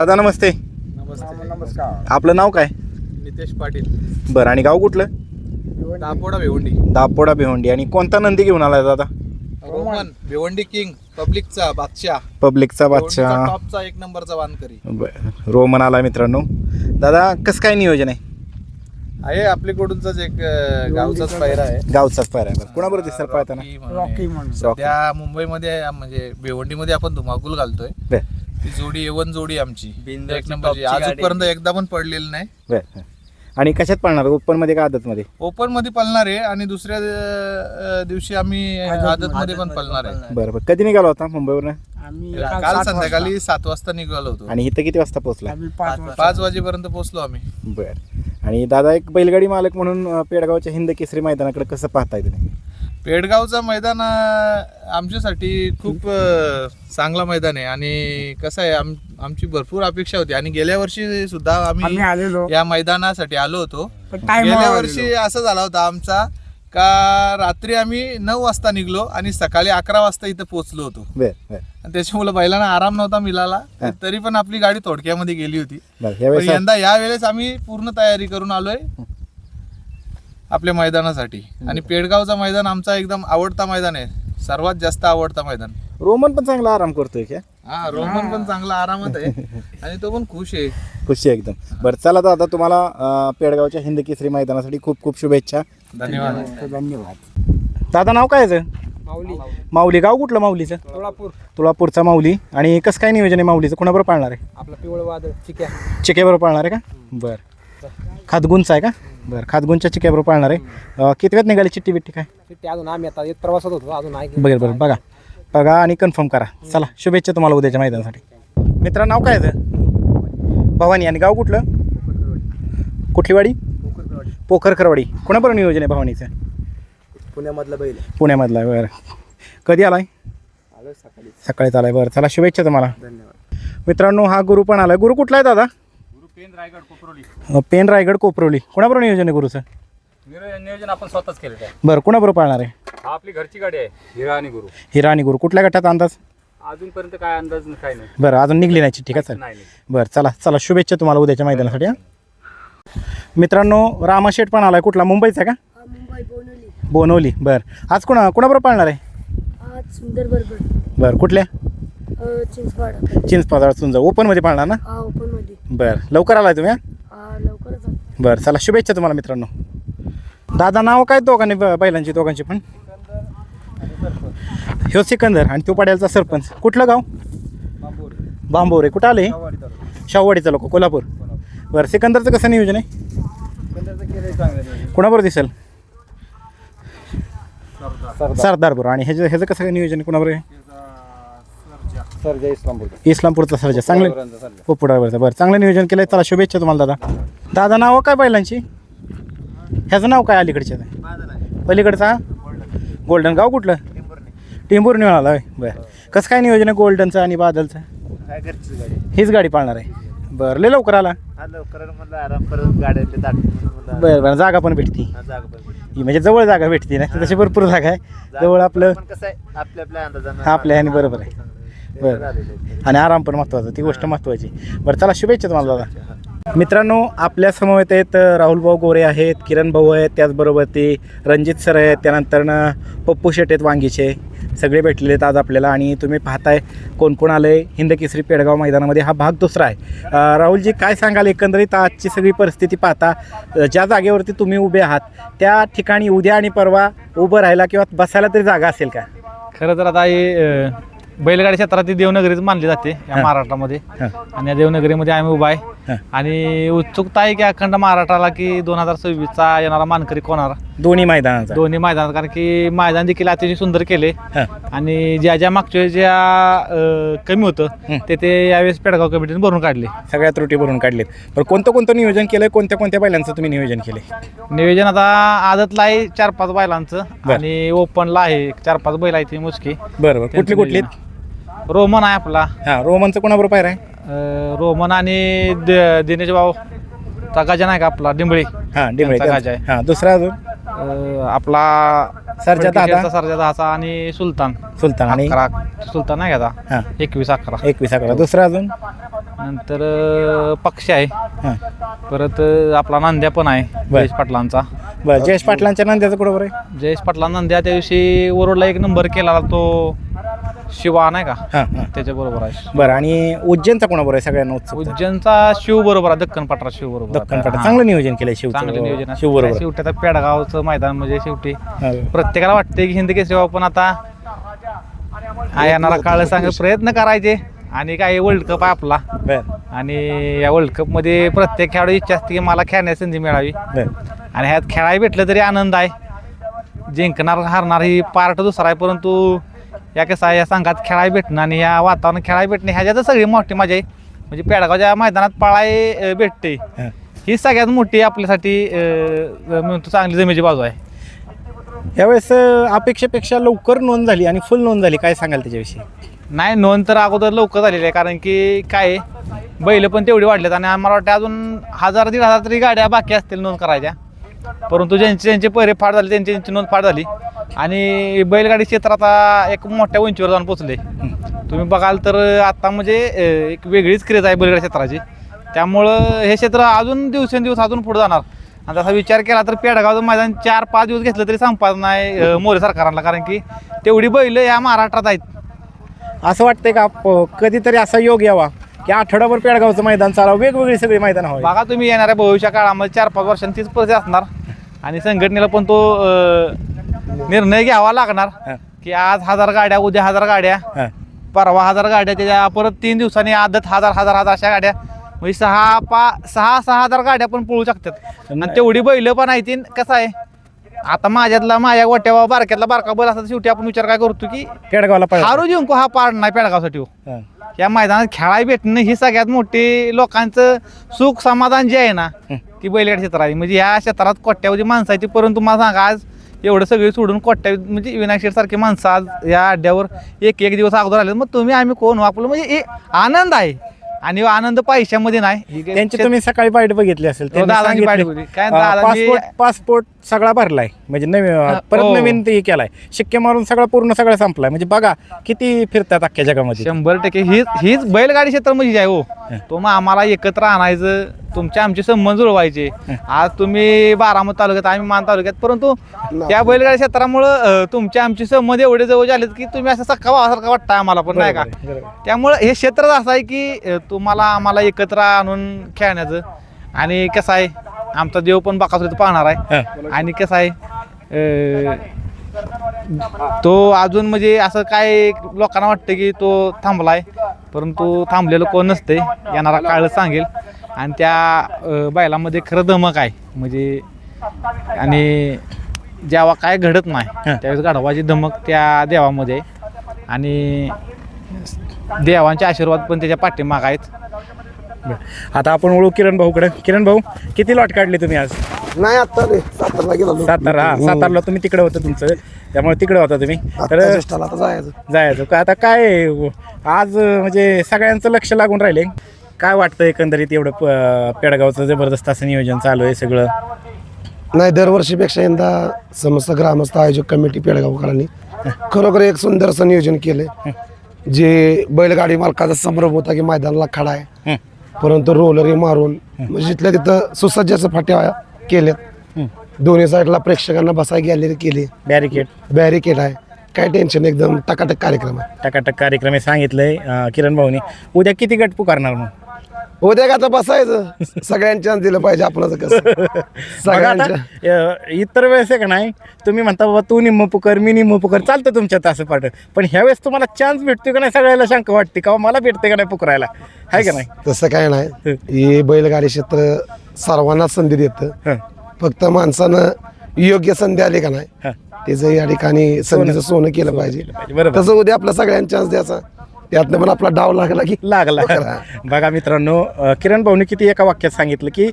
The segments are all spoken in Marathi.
दादा नमस्ते. नमस्कार. आपलं नाव काय? नितेश पाटील. बरं, आणि गाव कुठलं? दापोडा भिवंडी. दापोडा भिवंडी. आणि कोणता नंदी घेऊन आलाय दादा? रोमन भिवंडी किंग पब्लिकचा बादशाह. पब्लिकचा बादशाह. टॉपचा एक नंबरचा वानकरी बरं, रोमन आला मित्रांनो. दादा कसं काय नियोजन आहे? आपल्याकडूनच एक गावचाच पायरा आहे. गावचाच पायरा आहे. कुणाबरोबर दिसणार पाहताना? रॉकी म्हणून. सध्या मुंबईमध्ये म्हणजे भिवंडीमध्ये आपण धुमाकूल घालतोय. बरं ती जोडी एवन जोडी आमची एक नंबरची. आजपर्यंत एकदा पण पडलेली नाही. बरं. आणि कशात पाळणार? ओपन मध्ये का आदत मध्ये? ओपन मध्ये पळणार आहे आणि दुसऱ्या दिवशी आम्ही आदत मध्ये पण पळणार आहे. बरं बरं. कधी निघाला होता मुंबईवरून? काल संध्याकाळी 7 वाजता निघालो होतो. आणि इथं किती वाजता पोहोचला? 5 वाजेपर्यंत पोहोचलो आम्ही. बरं. आणि दादा एक बैलगाडी मालक म्हणून पेडगावच्या हिंद केसरी मैदानाकडे कसं पाहताय तुम्ही? पेडगावचं मैदान आमच्यासाठी खूप चांगला मैदान आहे. आणि कसं आहे, आमची भरपूर अपेक्षा होती आणि गेल्या वर्षी सुद्धा आम्ही या मैदानासाठी आलो होतो. गेल्या वर्षी असं झाला होता आमचा का रात्री आम्ही 9 वाजता निघलो आणि सकाळी 11 वाजता इथं पोहोचलो होतो. आणि त्याच्यामुळे बैलांना आराम नव्हता मिळाला, तरी पण आपली गाडी थोडक्यामध्ये गेली होती. यंदा यावेळेस आम्ही पूर्ण तयारी करून आलोय आपल्या मैदानासाठी. आणि पेडगावचा मैदान आमचा एकदम आवडता मैदान आहे, सर्वात जास्त आवडता मैदान. रोमन पण चांगला आराम करतोय का? रोमन पण चांगला आरामात आहे आणि तो पण खुश आहे. खुशी आहे एकदम. बरं चला दादा, तुम्हाला पेडगावच्या हिंद केसरी मैदानासाठी खूप खूप शुभेच्छा. धन्यवाद. दादा नाव काय आहे? माऊली. माऊली. गाव कुठलं माऊलीचं? तुळापूरचा माऊली. आणि कसं काय नियोजन आहे माऊलीचं? कोणाबरोबर पाळणार आहे? आपला पिवळ वादळ चिक्याबरोबर पाळणार आहे का? बरं. खातगुंचा आहे का? बरं, खातगुंच्या चिक्याबरोबर पाळणार आहे. किती वेळ निघाली चिट्टी बिट्टी काय? अजून आम्ही आता एक प्रवासात होतो अजून. बरं बघा बघा आणि कन्फर्म करा. चला शुभेच्छा तुम्हाला उद्याच्या मैदानासाठी. मित्रा नाव काय आहे? भवानी. आणि गाव कुठलं? कुठली वाडी? पोखरकरवाडी. कोणाबरोबर नियोजन आहे भवानीचं? पुण्यामधला बैल. पुण्यामधला. बरं, कधी आलाय? सकाळीच आलाय. बरं चला शुभेच्छा तुम्हाला. धन्यवाद. मित्रांनो हा गुरु पण आलाय. गुरु कुठला आहे दादा? पेन रायगड कोपरोली. कोणाबरोबर नियोजन आहे गुरुचं? नियोजन आपण स्वतःच केलं आहे. बरं, कोणाबरोबर पाळणार आहे? आपली घरची गाडी आहे, हिरा आणि गुरु. हिरा आणि गुरु. कुठल्या गटाचा अंदाज? अजूनपर्यंत काय अंदाज काय नाही. बरं, अजून निघली नाही ठीक आहे सर. बरं चला चला शुभेच्छा तुम्हाला उद्याच्या मैदानासाठी. मित्रांनो रामाशेठ पण आलाय. कुठला? मुंबईचा का? बोनवली. बरं, आज कोणाबरोबर पाळणार आहे? सुंदर बरोबर. बरं, कुठल्या? चिंचपाड सुंजा. ओपनमध्ये पाळणार ना? बरं, लवकर आलाय तुम्ही? बरं चला शुभेच्छा तुम्हाला मित्रांनो. दादा नाव काय दोघांनी बैलांची दोघांची पण? ह्यो सिकंदर आणि तो पाड्यालचा सरपंच. कुठलं गाव? बांबोरे. कुठं आले? शाहूवाडीचा लोक, कोल्हापूर. बरं, सिकंदरचं कसं नियोजन आहे? कोणाबरोबर दिसेल? सरदार बरोबर. आणि ह्याचं कसं नियोजन आहे? कोणाबरोबर आहे? इस्लामपूरचा सर्जा. चांगलं पोपुडावरचा. बरं, चांगलं नियोजन केलं आहे. चला शुभेच्छा तुम्हाला दादा. दादा नाव काय बैलांची? ह्याचं नाव काय अलीकडच्या? पलीकडचा गोल्डन. गाव कुठलं? टेंभूर आला. बरं, कसं काय नियोजन आहे गोल्डनचं आणि बादलचं? हीच गाडी पाळणार आहे. बरं, लय लवकर आला. बरं बरं, जागा पण भेटती म्हणजे जवळ जागा भेटते ना, तशी भरपूर जागा आहे जवळ. आपलं आपल्या ह्याने बरोबर आहे. बरं, आणि आराम पण महत्त्वाचा, ती गोष्ट महत्त्वाची. बरं चला शुभेच्छा तुम्हाला दादा. मित्रांनो आपल्या समवेत आहेत राहुलभाऊ गोरे आहेत, किरण भाऊ आहेत, त्याचबरोबर ते रणजित सर आहेत, त्यानंतरनं पप्पू शेट आहेत वांगीचे. सगळे भेटलेले आहेत आज आपल्याला. आणि तुम्ही पाहताय कोण कोण आलं आहे हिंद केसरी पेडगाव मैदानामध्ये. हा भाग दुसरा आहे. राहुलजी काय सांगाल एकंदरीत आजची सगळी परिस्थिती पाहता? ज्या जागेवरती तुम्ही उभे आहात त्या ठिकाणी उद्या आणि परवा उभं राहायला किंवा बसायला तरी जागा असेल का? खरं तर आता हे बैलगाडी क्षेत्रात ती देवनगरीच मानली जाते या महाराष्ट्रामध्ये. आणि या देवनगरीमध्ये आम्ही उभा आहे. आणि उत्सुकता आहे की अखंड महाराष्ट्राला की 2026चा येणारा मानकरी कोणाला दोन्ही मैदानात. कारण की मैदान देखील अतिशय सुंदर केले. आणि ज्या मागच्या ज्या कमी होतं ते यावेळेस पेडगाव कमिटीने भरून काढले. सगळ्या त्रुटी भरून काढलेत. पण कोणतं नियोजन केलंय? कोणत्या बैलांचं तुम्ही नियोजन केले? नियोजन आता आदतला आहे 4-5 बैलांचं आणि ओपनला आहे 4-5 बैल आहे ती मुसकी. बरोबर, कुठली? रोमन आहे आपला. रोमनचं कोणाबरोबर पायरा आहे? रोमन आणि दिनेश भाऊ गजा नाही का आपला डिंबळी. डिंबळी. गजा आहे. दुसरा अजून आपला सरजा दादा सरजा दहाचा आणि सुलतान सुलतान आणि 11 सुलतान नाही का हां 21-11. 21-11 दुसरा अजून नंतर पक्षी आहे, हां परत आपला नांद्या पण आहे जयेश पाटलांचा. बरं जयेश पाटलांच्या नंद्याचं कुठं बरं आहे? जयेश पाटला नांद्या त्या दिवशी वरोडला 1 नंबर केला तो शिवा नाही का, हां हां त्याच्या बरोबर आहे. बरं आणि उज्जैनचा कोणाबरोबर आहे सगळ्यांना उत्सुक उज्जैनचा शिव बरोबर आहे, दक्कन पटरा शिव बरोबर. दक्कन पटा चांगलं नियोजन केलंय चांगलं नियोजन शिव बरोबर. शेवटी आता पेडगावचं मैदान म्हणजे शेवटी प्रत्येकाला वाटते की हिंद केसरी पण आता येणारा काळ सांग प्रयत्न करायचे आणि काय वर्ल्ड कप आहे आपला बरं आणि या वर्ल्ड कप मध्ये प्रत्येक खेळाडू इच्छा असते की मला खेळण्याची संधी मिळावी बरं आणि ह्यात खेळायला भेटलं तरी आनंद आहे. जिंकणार हारणार ही पार्ट दुसरा आहे, परंतु या कसं आहे या संघात खेळायला भेटणं आणि या वातावरण खेळायला भेटणं ह्याच्यातच सगळी मोठी मजा आहे. म्हणजे पेडगावच्या मैदानात पळाय भेटते ही सगळ्यात मोठी आपल्यासाठी म्हणतो चांगली जमेची बाजू आहे. यावेळेस अपेक्षेपेक्षा लवकर नोंद झाली आणि फुल नोंद झाली, काय सांगाल त्याच्याविषयी? नाही नोंद तर अगोदर लवकर झालेली आहे, कारण की काय बैल पण तेवढी वाढलेत आणि आम्हाला वाटतं अजून 1000-1500 तरी गाड्या बाकी असतील नोंद करायच्या, परंतु ज्यांचे पहिरे फाट झाले त्यांची नोंद फाट झाली आणि बैलगाडी क्षेत्र आता एक मोठ्या उंचीवर जाऊन पोचले. तुम्ही बघाल तर आता म्हणजे एक वेगळीच क्रेज आहे बैलगाडी क्षेत्राची, त्यामुळं हे क्षेत्र अजून दिवसेंदिवस अजून पुढे जाणार. आणि तसा विचार केला तर पेडगावचं मैदान 4-5 दिवस घेतलं तरी संपाद नाही मोरे सरकारांना, कारण की तेवढी बैल या महाराष्ट्रात आहेत. असं वाटतंय का कधीतरी असा योग यावा की आठवडाभर पेडगावचं मैदान चालावं, वेगवेगळी सगळी मैदान हवी? बघा तुम्ही येणाऱ्या भविष्य काळामध्ये 4-5 वर्षांनी तीच परिस्थिती असणार आणि संघटनेला पण तो निर्णय घ्यावा लागणार की आज 1000 गाड्या, उद्या 1000 गाड्या, परवा 1000 गाड्या, त्याच्या परत 3 दिवसांनी आदत 1000 अशा गाड्या, म्हणजे 6,000 गाड्या पण पळू शकतात. आणि तेवढी बैल पण आहे. ती कसं आहे आता माझ्या गोट्या बारक्यातला बारका बैल असतात, शेवटी आपण विचार काय करतो की पेडगावला हारू जिंकू हा पाड नाही पेडगावसाठी हो. या मैदानात खेळायला भेटणं ही सगळ्यात मोठी लोकांचं सुख समाधान जे आहे ना ती बैलगाडी क्षेत्र आहे. म्हणजे या क्षेत्रात कोट्यावधी माणसाची, परंतु मला सांगा आज एवढं सगळी सोडून कोट्यावधी म्हणजे विनायक शेठ सारखे माणसं आज या अड्ड्यावर एक दिवस अगोदर आले, मग तुम्ही आम्ही कोण आपलं म्हणजे हे आनंद आहे. आणि आनंद पैशामध्ये नाही. त्यांची तुम्ही सकाळी बाईट बघितली असेल, दादांची बाईट होती. काय पासपोर्ट सगळा भरलाय, म्हणजे नवीन परत नवीन ते केलाय, शिक्के मारून सगळं संपलाय. म्हणजे बघा किती फिरतात अख्ख्या जगामध्ये. 100% हीच बैलगाडी क्षेत्र म्हणजे आहे हो. तो मग आम्हाला एकत्र आणायचं, तुमचे आमचे संबंध जुळवायचे. आज तुम्ही बारामती तालुक्यात, आम्ही मान तालुक्यात, परंतु त्या बैलगाडी क्षेत्रामुळं तुमचे आमचे संबंध एवढे जवळ झालेत की तुम्ही असं सख्खा भावासारखं वाटतं आम्हाला पण, नाही का? त्यामुळं हे क्षेत्रच असं आहे की तुम्हाला आम्हाला एकत्र आणून खेळण्याचं. आणि कसं आहे आमचा देव पण बाकासुरीत पाहणार आहे. आणि कसं आहे तो अजून म्हणजे असं काय लोकांना वाटतं की तो थांबलाय, परंतु थांबलेलं कोण नसते. येणारा काळ सांगेल. आणि त्या बैलामध्ये खरं धमक आहे म्हणजे, आणि जेव्हा काय घडत नाही त्यावेळेस घडवाची धमक त्या देवामध्ये आहे. आणि देवांचे आशीर्वाद पण त्याच्या पाठीमाग आहेत. आता आपण ओळखू किरण भाऊकडे. किरण भाऊ, किती लॉट काढले तुम्ही आज? नाही आता रे सातारला गेलो. सातारला तुम्ही तिकडे होतं तुमचं, त्यामुळे तिकडे होता तुम्ही. तर आता जायचं आता काय आज म्हणजे सगळ्यांचं लक्ष लागून राहिले. काय वाटतं एकंदरीत एवढं पेडगावचं जबरदस्त असं नियोजन चालू आहे सगळं? नाही दरवर्षीपेक्षा यंदा समस्त ग्रामस्थ आयोजक कमिटी पेडगावकरांनी खरोखर एक सुंदर असं नियोजन केलंय. जे बैलगाडी मालकाचा संभ्रम होता की मैदानाला खडा आहे, परंतु रोलर मारून म्हणजे जिथल्या तिथं सुसज्ज असं फाट्या केल्यात. दोन्ही साईडला प्रेक्षकांना बसाय गॅलरी केली, बॅरिकेड आहे. काय टेन्शन, एकदम टकाटक कार्यक्रम आहे. टकाटक कार्यक्रम आहे सांगितलंय किरण भाऊनी. उद्या किती गट पुकारणार मग? उद्या का आता बसायचं, सगळ्यांच्या दिलं पाहिजे आपलं कसं सगळ्यांच्या. इतर वेळेस आहे का नाही, तुम्ही म्हणता बाबा तू निम्म पुकार मी निम्म पुकार, चालतं तुमच्यात असं पाठ, पण ह्यावेळेस तुम्हाला चान्स भेटतोय का नाही सगळ्याला शंका वाटते का मला भेटते का नाही पुकारायला, आहे का नाही? तसं काय नाही, हे बैलगाडी क्षेत्र सर्वांना संधी देतं. फक्त माणसानं योग्य संधी आली का नाही त्याचं या ठिकाणी संधीचं सोनं केलं पाहिजे. तसं उद्या आपल्या सगळ्यांना चान्स द्यायचा. त्यातनं पण आपला डाव लागला की लागला. बघा मित्रांनो, किरण भाऊने किती एका वाक्यात सांगितलं की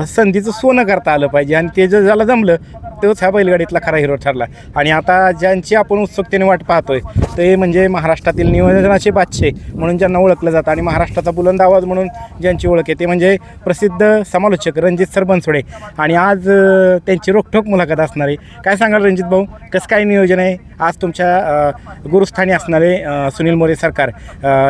संधीचं सोनं करता आलं पाहिजे आणि ते जर ज्याला जमलं तोच ह्या बैलगाडीतला खरा हिरो ठरला. आणि आता ज्यांची आपण उत्सुकतेने वाट पाहतोय ते म्हणजे महाराष्ट्रातील नियोजनाचे बादशाह म्हणून ज्यांना ओळखलं जातं आणि महाराष्ट्राचा बुलंद आवाज म्हणून ज्यांची ओळख आहे ते म्हणजे प्रसिद्ध समालोचक रणजित सर बनसोडे. आणि आज त्यांची रोखठोक मुलाखत असणार आहे. काय सांगाल रणजित भाऊ, कसं काय नियोजन आहे आज तुमच्या गुरुस्थानी असणारे सुनील मोरे सरकार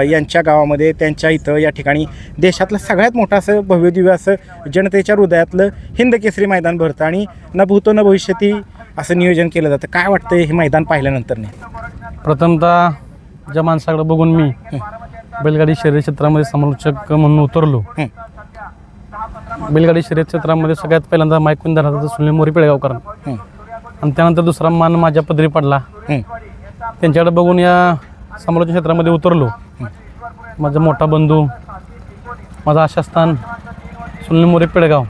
यांच्या गावामध्ये, त्यांच्या इथं या ठिकाणी देशातलं सगळ्यात मोठं असं भव्यदिव्य असं जनतेच्या हृदयातलं हिंद केसरी मैदान भरतं आणि न भूतो न भविष्यती असं नियोजन केलं जातं. काय वाटतं हे मैदान पाहिल्यानंतर नाही? प्रथमतः ज्या माणसाकडे बघून मी बैलगाडी शर्यत क्षेत्रामध्ये समालोचक म्हणून उतरलो, बैलगाडी शर्यत क्षेत्रामध्ये सगळ्यात पहिल्यांदा माईक धरला सुनील मोरे पेळगावकर आणि त्यानंतर दुसरा मान माझ्या पदरी पडला. त्यांच्याकडे बघून या समालोचन क्षेत्रामध्ये उतरलो. माझा मोठा बंधू, माझा आशास्थान सुनील मोरे पेळगाव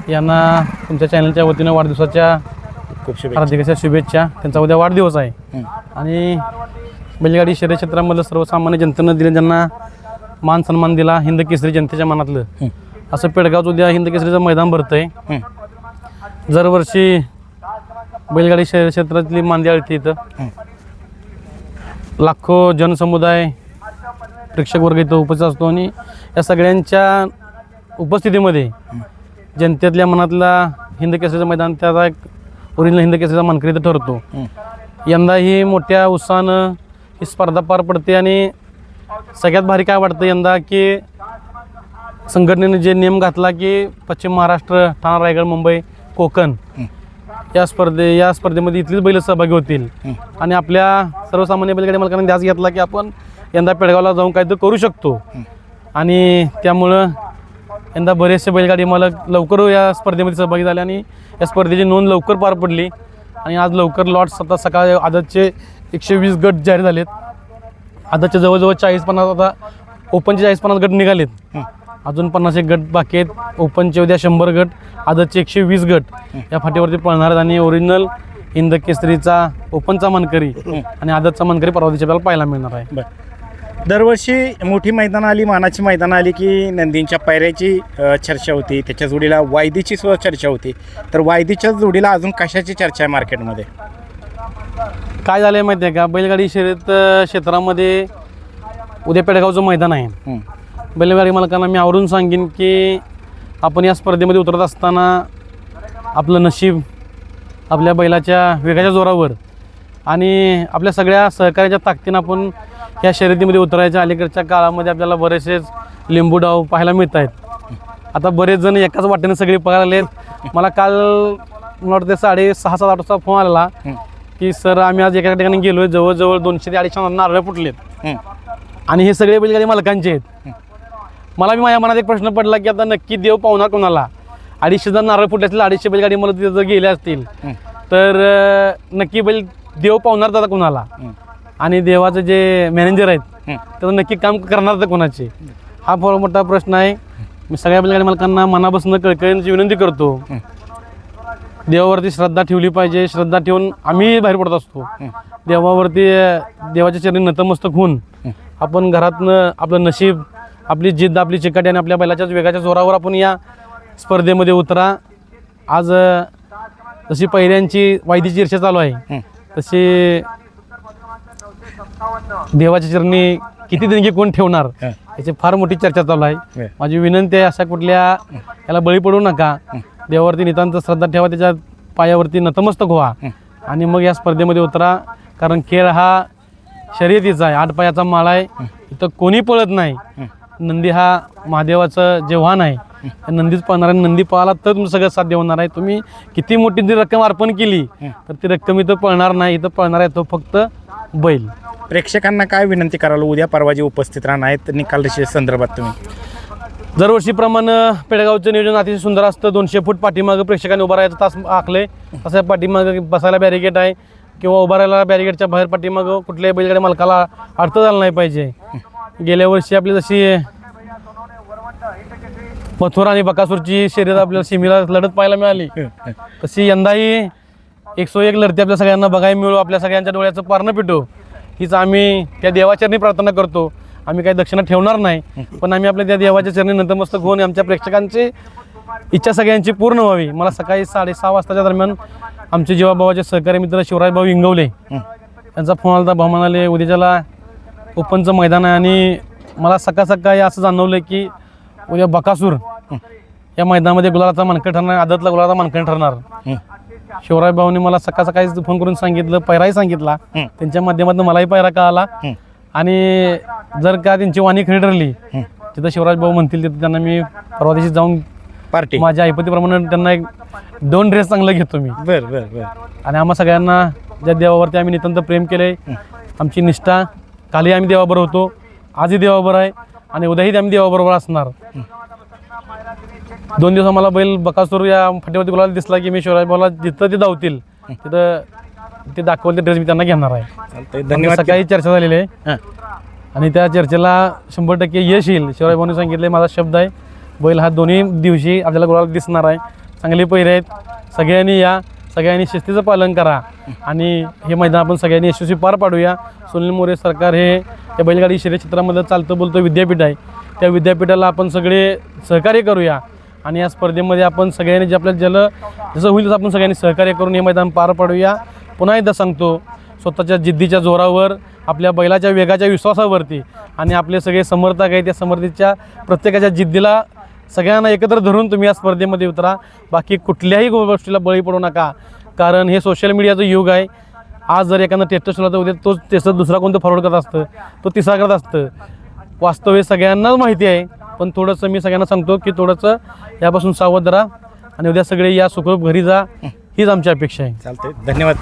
यांना तुमच्या चॅनलच्या वतीनं वाढदिवसाच्या खूप हार्दिक अशा शुभेच्छा. त्यांचा उद्या वाढदिवस आहे आणि बैलगाडी शर्यत क्षेत्रामधलं सर्वसामान्य जनतेनं दिले, ज्यांना मान सन्मान दिला हिंद केसरी जनतेच्या मनातलं, असं पेडगावचं उद्या हिंद केसरीचं मैदान भरतं आहे. दरवर्षी बैलगाडी शर्यत क्षेत्रातली मांदी आळती इथं लाखो जनसमुदाय प्रेक्षक वर्ग इथं उपस्थित असतो आणि या सगळ्यांच्या उपस्थितीमध्ये जनतेतल्या मनातला हिंद केसरीचं मैदान त्याचा एक ओरिजिनल हिंद केसरीचा मानकरी इथं ठरतो. यंदाही मोठ्या उत्साहानं ही स्पर्धा पार पडते आणि सगळ्यात भारी काय वाटतं यंदा की संघटनेने जे नियम घातला की पश्चिम महाराष्ट्र, ठाणा, रायगड, मुंबई, कोकण या स्पर्धेमध्ये इथलीच बैल सहभागी होतील आणि आपल्या सर्वसामान्य बैलगाडी मालकांनी ध्यास घेतला की आपण यंदा पेडगावला जाऊन काहीतरी करू शकतो आणि त्यामुळं यंदा बरेचसे बैलगाडी मालक लवकर या स्पर्धेमध्ये सहभागी झाले आणि या स्पर्धेची नोंद लवकर पार पडली आणि आज लवकर लॉट्स आता सकाळी आदतचे 120 गट जाहीर झालेत. आदतचे जवळजवळ 40-50 आता ओपनचे 40-50 गट निघालेत. अजून 50 गट बाकी आहेत. ओपनचे उद्या 100 गट, आदतचे 120 गट या फाटीवरती पळणार आहेत आणि ओरिजिनल हिंद केसरीचा ओपनचा मानकरी आणि आदतचा मानकरी परवा दिवशी आपल्याला पाहायला मिळणार आहे. दरवर्षी मोठी मैदानं आली, मानाची मैदानं आली की नंदींच्या पायऱ्याची चर्चा होती, त्याच्या जोडीला वायदीची सुद्धा चर्चा होती. तर वायदीच्या जोडीला अजून कशाची चर्चा आहे मार्केटमध्ये? काय झालं आहे माहिती आहे का, बैलगाडी शर्यत क्षेत्रामध्ये उद्या पेडगावचं मैदान आहे. बैलगाडी मालकांना मी आवरून सांगेन की आपण या स्पर्धेमध्ये उतरत असताना आपलं नशीब, आपल्या बैलाच्या वेगाच्या जोरावर आणि आपल्या सगळ्या सहकार्याच्या ताकदीनं आपण या शर्यतीमध्ये उतरायच्या अलीकडच्या काळामध्ये आपल्याला बरेचसेच लिंबू डाव पाहायला मिळत आहेत. आता बरेच जण एकाच वाटेने सगळे पळायला आलेत. मला काल मला वाटतं 6:30-7 वाजता फोन आलेला की सर आम्ही आज एका ठिकाणी गेलो आहे, जवळजवळ 200 ते 250 नारळ फुटलेत आणि हे सगळे बैलगाडी मालकांचे आहेत. मला बी माझ्या मनात एक प्रश्न पडला की आता नक्की देव पावणार कोणाला? 250 नारळ फुटले असतील, 250 बैलगाडी मला तिथे जर गेले असतील तर नक्की बैल देव पावणार दादा कोणाला? आणि देवाचं जे मॅनेजर आहेत त्याचं नक्की काम करणार तर कोणाचे? हा फार मोठा प्रश्न आहे. मी सगळ्या बैलगाडी मालकांना मनापासून कळकळीची विनंती करतो, देवावरती श्रद्धा ठेवली पाहिजे. श्रद्धा ठेवून आम्ही बाहेर पडत असतो. देवावरती देवाच्या चरणी नतमस्तक होऊन आपण घरातनं आपलं नशीब, आपली जिद्द, आपली चिकाटी आणि आपल्या बैलाच्याच वेगाच्या जोरावर आपण या स्पर्धेमध्ये उतरा. आज जशी पहिल्यांची वायदीची ईर्ष्या चालू आहे तशी देवाच्या चरणी किती देणगी कोण ठेवणार याची फार मोठी चर्चा चालू आहे. माझी विनंती आहे, अशा कुठल्या याला बळी पडू नका. देवावरती नितांत श्रद्धा ठेवा, त्याच्या पायावरती नतमस्तक व्हा आणि मग या स्पर्धेमध्ये उतरा. कारण खेळ हा शर्यतीचा आहे, 8 पायाचा माळा आहे. इथं कोणी पळत नाही. नंदी हा महादेवाचं जे वाहन आहे, नंदीच पळणार आहे. नंदी पळाला तर तुमचं सगळं साध्य होणार आहे. तुम्ही किती मोठी जर रक्कम अर्पण केली तर ती रक्कम इथं पळणार नाही. इथं पळणार आहे तो फक्त बैल. प्रेक्षकांना काय विनंती कराल उद्या परवा जे उपस्थित राहणार आहेत निकाल रेषे संदर्भात? तुम्ही दरवर्षीप्रमाणे पेडगावचं नियोजन अतिशय सुंदर असतं. 200 फूट पाठीमागं प्रेक्षकांनी उभा राहायचं तास आखले. तसं पाठीमागं बसायला बॅरिकेड आहे किंवा उभा राहायला बॅरिकेडच्या बाहेर पाठीमागं कुठल्याही बैलगाडी मालकाला अडथळा झाला नाही पाहिजे. गेल्या वर्षी आपली जशी मथुरा आणि बकासूरची शर्यत आपल्याला सीमेला लढत पाहायला मिळाली, तशी यंदाही 101 लढती आपल्या सगळ्यांना बघायला मिळू. आपल्या सगळ्यांच्या डोळ्याचं पारणं पिटू हीच आम्ही त्या देवाचरणी प्रार्थना करतो. आम्ही काही दक्षिणा ठेवणार नाही, पण आम्ही आपल्या त्या देवाच्या चरणी नतमस्तक होऊन आमच्या प्रेक्षकांची इच्छा सगळ्यांची पूर्ण व्हावी. मला सकाळी 6:30 वाजताच्या दरम्यान आमचे जीवाभावाचे सहकारी मित्र शिवराजभाऊ इंगवले यांचा फोन आला. भाऊ म्हणाले उद्याच्याला ओपनचं मैदान आहे आणि मला सकाळी असं जाणवलं की उद्या बकासूर या मैदानामध्ये गुलालाचा मानकरी ठरणार, आदतला गुलालाचा मानकरी ठरणार. शिवराज भाऊने मला सकाळीच फोन करून सांगितलं, पैराही सांगितला. त्यांच्या माध्यमातून मलाही पैरा कळाला. आणि जर का त्यांची वाणी खरी ठरली तिथं शिवराज भाऊ म्हणतील तिथं त्यांना मी परवा दिवशी जाऊन पार्टी. माझ्या ऐपतीप्रमाणे त्यांना 2 ड्रेस चांगलं घेतो मी. बर. आणि आम्हा सगळ्यांना ज्या देवावरती आम्ही नितांत प्रेम केले, आमची निष्ठा, कालही आम्ही देवाबरोबर होतो, आजही देवाबरोबर आहे आणि उद्याही आम्ही देवाबरोबर असणार. 2 दिवस आम्हाला बैल बकासूर या फाटीवरती गुलाला दिसला की मी शिवराज भाऊला जिथं ते धावतील तिथं ते दाखवले ड्रेस मी त्यांना घेणार आहे. चालतंय, धन्यवाद. सकाळी चर्चा झालेली आहे हां. आणि त्या चर्चेला 100% यश येईल. शिवराज भाऊने सांगितले माझा शब्द आहे, बैल हा दोन्ही दिवशी आपल्याला गुलाला दिसणार आहे. चांगले पहिरे आहेत, सगळ्यांनी या, सगळ्यांनी शिस्तीचं पालन करा आणि हे मैदान आपण सगळ्यांनी यशस्वी पार पाडूया. सुनील मोरे सरकार हे या बैलगाडी शर्यत क्षेत्रामध्ये चालतं बोलतं विद्यापीठ आहे, त्या विद्यापीठाला आपण सगळे सहकार्य करूया आणि या स्पर्धेमध्ये आपण सगळ्यांनी जे आपल्याला जसं होईल तसं आपण सगळ्यांनी सहकार्य करून हे मैदान पार पाडूया. पुन्हा एकदा सांगतो, स्वतःच्या जिद्दीच्या जोरावर, आपल्या बैलाच्या वेगाच्या विश्वासावरती आणि आपले सगळे समर्थक आहेत त्या समर्थीच्या प्रत्येकाच्या जिद्दीला सगळ्यांना एकत्र धरून तुम्ही या स्पर्धेमध्ये उतरा. बाकी कुठल्याही गोष्टीला बळी पडू नका, कारण हे सोशल मीडियाचं युग आहे. आज जर एखादा टेस्ट ठेवला तर उद्या तोच टेस्ट दुसरा कोणतं फॉरवर्ड करत असतं, तो तिसरा करत असतं. वास्तव हे सगळ्यांनाच माहिती आहे, पण थोडंसं मी सगळ्यांना सांगतो की थोडंसं यापासून सावध राहा आणि उद्या सगळे या सुखरूप घरी जा, हीच आमची अपेक्षा आहे. चालतंय, धन्यवाद.